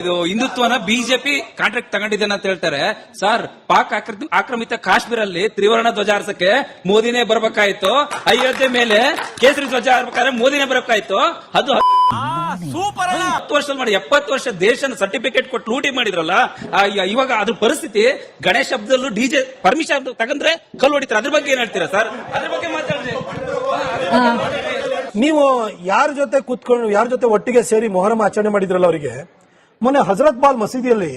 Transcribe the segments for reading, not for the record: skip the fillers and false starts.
ಇದು ಹಿಂದುತ್ವನ BJP contract ತಗೊಂಡಿದೆ ಅಂತ ಹೇಳ್ತಾರೆ ಸರ್. ಪಾಕ್ ಆಕ್ರಮಿತ ಕಾಶ್ಮೀರಲ್ಲಿ ತ್ರಿವರ್ಣ ಧ್ವಜ ಹಾರಿಸಕ್ಕೆ ಮೋದಿನೇ ಬರ್ಬೇಕಾಯ್ತು. ಅಯೋಧ್ಯೆ ಮೇಲೆ ಕೇಸರಿ ಧ್ವಜ ಹಾರಬೇಕಾದ್ರೆ ಮೋದಿನೇ ಬರ್ಬೇಕಾಯ್ತು. ಅದು 10 ವರ್ಷ ಮಾಡಿ 70 ವರ್ಷ ದೇಶನ ಸರ್ಟಿಫಿಕೇಟ್ ಕೊಟ್ಟು ಲೂಟಿ ಮಾಡಿದ್ರಲ್ಲ. ಇವಾಗ ಅದ್ರ ಪರಿಸ್ಥಿತಿ ಗಣೇಶ್ ಹಬ್ಬದಲ್ಲೂ ಡಿಜೆ ಪರ್ಮಿಷನ್ ತಗೊಂಡ್ರೆ ಕಲ್ಲು ಹೊಡಿತಾರೆ. ಅದ್ರ ಬಗ್ಗೆ ಏನ್ ಹೇಳ್ತೀರಾ ಸರ್? ಅದ್ರ ಬಗ್ಗೆ ಮಾತಾಡ್ರಿ. ನೀವು ಯಾರ ಜೊತೆ ಕೂತ್ಕೊಂಡು ಯಾರ ಜೊತೆ ಒಟ್ಟಿಗೆ ಸೇರಿ ಮೊಹರಂ ಆಚರಣೆ ಮಾಡಿದ್ರಲ್ಲ ಅವರಿಗೆ, ಮೊನ್ನೆ ಹಜರತ್ ಬಾಲ್ ಮಸೀದಿಯಲ್ಲಿ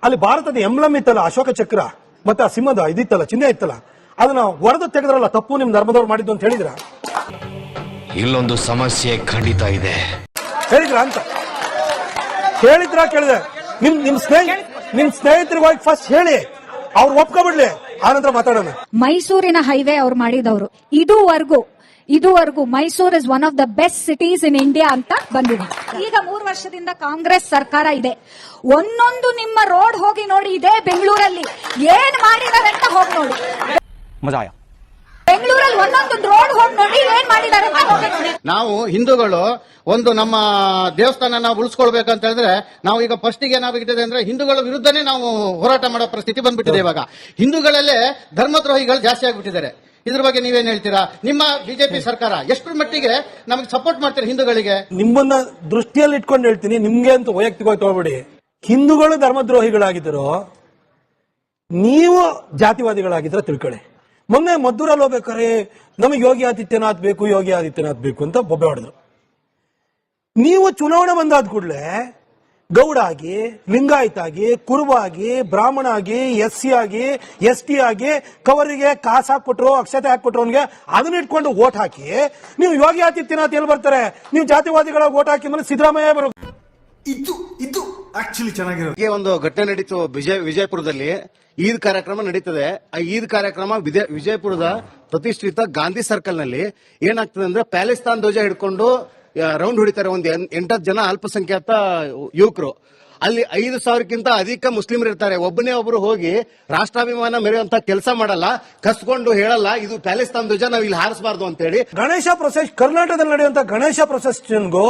ಅಲ್ಲಿ ಭಾರತದ ಎಂಬ್ಲಮ್ ಇತ್ತಲ್ಲ, ಅಶೋಕ ಚಕ್ರ ಮತ್ತೆ ಆ ಸಿಂಹದ ಇದಿತ್ತಲ್ಲ, ಚಿಹ್ನೆ ಇತ್ತಲ್ಲ, ಅದನ್ನ ಒಡೆದು ತೆಗೆದ್ರಲ್ಲ, ತಪ್ಪು ನಿಮ್ ಧರ್ಮದವ್ರು ಮಾಡಿದ್ದು ಅಂತ ಹೇಳಿದ್ರ? ಇಲ್ಲೊಂದು ಸಮಸ್ಯೆ ಖಂಡಿತ ಇದೆ. ಹೇಳಿದ್ರ ಅಂತ ಕೇಳಿದೆ. ನಿಮ್ ಸ್ನೇಹಿತರಿಗೆ ಹೋಗಿ ಫಸ್ಟ್ ಹೇಳಿ, ಅವ್ರು ಒಪ್ಕೊಬಿಡ್ಲಿ, ಆನಂತರ ಮಾತಾಡೋಣ. ಮೈಸೂರಿನ ಹೈವೇ ಅವ್ರು ಮಾಡಿದವರು ಇದುವರೆಗೂ Mysore is one of the best cities in India ಅಂತ ಬಂದಿದೆ. ಈಗ 3 ವರ್ಷದಿಂದ ಕಾಂಗ್ರೆಸ್ ಸರ್ಕಾರ ಇದೆ. ಒಂದೊಂದು ನಿಮ್ಮ ರೋಡ್ ಹೋಗಿ ನೋಡಿ, ಇದೇ ಬೆಂಗಳೂರಲ್ಲಿ ಏನ್ ಮಾಡಿದ್ದಾರೆ ಅಂತ ಹೋಗಿ ನೋಡಿ. ಬೆಂಗಳೂರಲ್ಲಿ ಒಂದೊಂದು ರೋಡ್ ಹೋಗಿ ನೋಡಿ ಏನ್ ಮಾಡಿದ್ದಾರೆ ಅಂತ ಹೋಗಿ ನೋಡಿ. ನಾವು ಹಿಂದೂಗಳು ಒಂದು ನಮ್ಮ ದೇವಸ್ಥಾನ ನಾವು ಉಳಿಸ್ಕೊಳ್ಬೇಕಂತ ಹೇಳಿದ್ರೆ ನಾವು ಈಗ ಫಸ್ಟ್ ಗೆ ಏನಾಗಿದೆ ಅಂದ್ರೆ ಹಿಂದೂಗಳ ವಿರುದ್ಧನೇ ನಾವು ಹೋರಾಟ ಮಾಡೋ ಪರಿಸ್ಥಿತಿ ಬಂದ್ಬಿಟ್ಟಿದೆ. ಇವಾಗ ಹಿಂದೂಗಳಲ್ಲೇ ಧರ್ಮದ್ರೋಹಿಗಳು ಜಾಸ್ತಿ ಆಗ್ಬಿಟ್ಟಿದ್ದಾರೆ. ಇದ್ರ ಬಗ್ಗೆ ನೀವೇನ್ ಹೇಳ್ತೀರಾ? ನಿಮ್ಮ ಬಿಜೆಪಿ ಸರ್ಕಾರ ಎಷ್ಟು ಮಟ್ಟಿಗೆ ನಮಗೆ ಸಪೋರ್ಟ್ ಮಾಡ್ತೀರಾ ಹಿಂದೂಗಳಿಗೆ? ನಿಮ್ಮನ್ನ ದೃಷ್ಟಿಯಲ್ಲಿ ಇಟ್ಕೊಂಡು ಹೇಳ್ತೀನಿ, ನಿಮ್ಗೆ ಅಂತ ವೈಯಕ್ತಿಕವಾಗಿ ತಗೋಬೇಡಿ. ಹಿಂದೂಗಳು ಧರ್ಮದ್ರೋಹಿಗಳಾಗಿದ್ದರು, ನೀವು ಜಾತಿವಾದಿಗಳಾಗಿದ್ರೆ ತಿಳ್ಕೊಳ್ಳಿ. ಮೊನ್ನೆ ಮದ್ದೂರಲ್ಲಿ ಹೋಗ್ಬೇಕಾರೆ ನಮಗೆ ಯೋಗಿ ಆದಿತ್ಯನಾಥ್ ಬೇಕು ಅಂತ ಬೊಬ್ಬೆ ಹೊಡೆದ್ರು. ನೀವು ಚುನಾವಣೆ ಬಂದಾದ ಕೂಡಲೇ ಗೌಡ ಆಗಿ, ಲಿಂಗಾಯತ್ ಆಗಿ, ಕುರುಬ ಆಗಿ, ಬ್ರಾಹ್ಮಣ ಆಗಿ, SC ಆಗಿ, ST ಆಗಿ, ಕವರಿಗೆ ಕಾಸು ಹಾಕೊಟ್ರು, ಅಕ್ಷತೆ ಹಾಕೊಟ್ರು, ಅವನಿಗೆ ಅದನ್ನ ಇಟ್ಕೊಂಡು ಓಟ್ ಹಾಕಿ ನೀವು ಯೋಗಿ ಆದಿತ್ಯನಾಥ್ ಎಲ್ಲಿ ಬರ್ತಾರೆ? ನೀವು ಜಾತಿವಾದಿಗಳ ಓಟ್ ಹಾಕಿ ಮೇಲೆ ಸಿದ್ದರಾಮಯ್ಯ ಬರೋ. ಇದು ಆಕ್ಚುಲಿ ಚೆನ್ನಾಗಿರೋದು. ಒಂದು ಘಟನೆ ನಡೀತು ವಿಜಯಪುರದಲ್ಲಿ. ಈದ್ ಕಾರ್ಯಕ್ರಮ ನಡೀತದೆ. ಆ ಈದ್ ಕಾರ್ಯಕ್ರಮ ವಿಜಯಪುರದ ಪ್ರತಿಷ್ಠಿತ ಗಾಂಧಿ ಸರ್ಕಲ್ ನಲ್ಲಿ ಏನಾಗ್ತದೆ ಅಂದ್ರೆ ಪ್ಯಾಲೆಸ್ತಾನ್ ಧ್ವಜ ಹಿಡ್ಕೊಂಡು ರೌಂಡ್ ಹೊಡಿತಾರೆ. ಒಂದು 8 ಜನ ಅಲ್ಪಸಂಖ್ಯಾತ ಯುವಕರು. ಅಲ್ಲಿ 5,000ಕ್ಕಿಂತ ಅಧಿಕ ಮುಸ್ಲಿಮರು ಇರ್ತಾರೆ. ಒಬ್ಬರು ಹೋಗಿ ರಾಷ್ಟ್ರಾಭಿಮಾನ ಮೆರೆಯುವಂತ ಕೆಲಸ ಮಾಡಲ್ಲ, ಕಸ್ಕೊಂಡು ಹೇಳಲ್ಲ ಇದು ಪ್ಯಾಲೆಸ್ತಾನ್ ಧ್ವಜ ನಾವು ಇಲ್ಲಿ ಹಾರಿಸಬಾರ್ದು ಅಂತ ಹೇಳಿ. ಗಣೇಶ ಪ್ರೊಸೆಸ್ ಕರ್ನಾಟಕದಲ್ಲಿ ನಡೆಯುವಂತ ಗಣೇಶ ಪ್ರೊಸೆಷನ್ಗೂ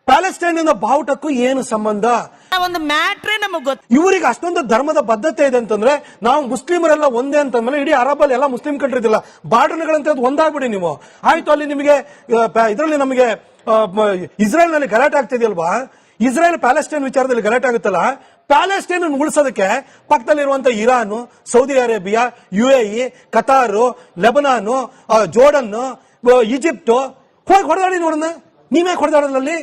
ಪ್ಯಾಲೆಸ್ಟೈನ್ ಬಾವುಟಕ್ಕೂ ಏನು ಸಂಬಂಧ? ಒಂದು ಮ್ಯಾಟ್ರೇ ನಮಗ್ ಗೊತ್ತು. ಇವರಿಗೆ ಅಷ್ಟೊಂದು ಧರ್ಮದ ಬದ್ಧತೆ ಇದೆ ಅಂತಂದ್ರೆ ನಾವು ಮುಸ್ಲಿಮರೆಲ್ಲ ಒಂದೇ ಅಂತಂದ್ರೆ ಇಡೀ ಅರಬ್ ಎಲ್ಲ ಮುಸ್ಲಿಂ ಕಂಟ್ರಿ ಇದಿಲ್ಲ, ಬಾರ್ಡರ್ಗಳಂತ ಒಂದಾಗ್ಬಿಡಿ ನೀವು. ಆಯ್ತು, ಅಲ್ಲಿ ನಿಮಗೆ ಇದರಲ್ಲಿ ನಮಗೆ ಇಸ್ರೇಲ್ ನಲ್ಲಿ ಗಲಾಟೆ ಆಗ್ತಿದೆಯಲ್ವಾ? ಇಸ್ರೇಲ್ ಪ್ಯಾಲೆಸ್ಟೈನ್ ವಿಚಾರದಲ್ಲಿ ಗಲಾಟೆ ಆಗುತ್ತಲ್ಲ, ಪ್ಯಾಲೆಸ್ಟೈನ್ ಉಳಿಸೋದಕ್ಕೆ ಪಕ್ಕದಲ್ಲಿರುವಂತ Iran, Saudi Arabia, UAE, Qatar, Lebanon, Jordan, Egypt ಹೋಗಿ ಹೊಡೆದಾಡಿ ನೋಡೋಣ. ನೀವೇ ಹೊಡೆದಾಡಲ್ಲಿ.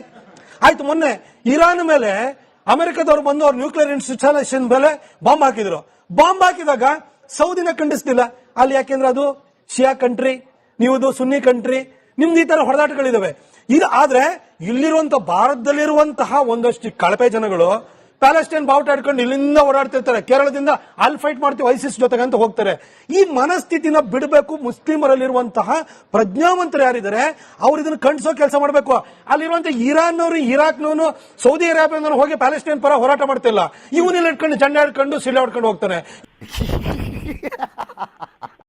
ಆಯ್ತು, ಮೊನ್ನೆ ಇರಾನ್ ಮೇಲೆ ಅಮೆರಿಕದವರು ಬಂದು ಅವ್ರ ನ್ಯೂಕ್ಲಿಯರ್ ಇನ್ಸ್ಟಾಲೇಷನ್ ಮೇಲೆ ಬಾಂಬ್ ಹಾಕಿದ್ರು. ಬಾಂಬ್ ಹಾಕಿದಾಗ ಸೌದಿನ ಖಂಡಿಸ್ತಿಲ್ಲ. ಅಲ್ಲಿ ಯಾಕೆಂದ್ರೆ ಅದು ಶಿಯಾ ಕಂಟ್ರಿ, ನೀವು ಸುನ್ನಿ ಕಂಟ್ರಿ, ನಿಮ್ದು ಈ ತರ ಹೊಡೆದಾಟಗಳಿದಾವೆ. ಇದು ಆದ್ರೆ ಇಲ್ಲಿರುವಂತ ಭಾರತದಲ್ಲಿರುವಂತಹ ಒಂದಷ್ಟು ಕಳಪೆ ಜನಗಳು ಪ್ಯಾಲೆಸ್ಟೈನ್ ಬಾವುಟ ಹಿಡ್ಕೊಂಡು ಇಲ್ಲಿಂದ ಓಡಾಡ್ತಿರ್ತಾರೆ. ಕೇರಳದಿಂದ ಅಲ್ಲಿ ಫೈಟ್ ಮಾಡ್ತೀವಿ ಐಸಿಸ್ ಜೊತೆಗೆ ಅಂತ ಹೋಗ್ತಾರೆ. ಈ ಮನಸ್ಥಿತಿನ ಬಿಡಬೇಕು. ಮುಸ್ಲಿಮರಲ್ಲಿರುವಂತಹ ಪ್ರಜ್ಞಾವಂತರು ಯಾರಿದ್ದಾರೆ ಅವ್ರು ಇದನ್ನ ಖಂಡಿಸೋ ಕೆಲಸ ಮಾಡಬೇಕು. ಅಲ್ಲಿರುವಂತ ಇರಾನ್ನವರು, ಇರಾಕ್ನವನು, ಸೌದಿ ಅರೇಬಿಯಾದವರು ಹೋಗಿ ಪ್ಯಾಲೆಸ್ಟೈನ್ ಪರ ಹೋರಾಟ ಮಾಡ್ತಿಲ್ಲ. ಇವನ್ನೆಲ್ಲ ಇಟ್ಕೊಂಡು ಜಂಡ ಹಿಡ್ಕೊಂಡು ಸಿಳ್ಳೆ ಹೊಡ್ಕೊಂಡು ಹೋಗ್ತಾನೆ.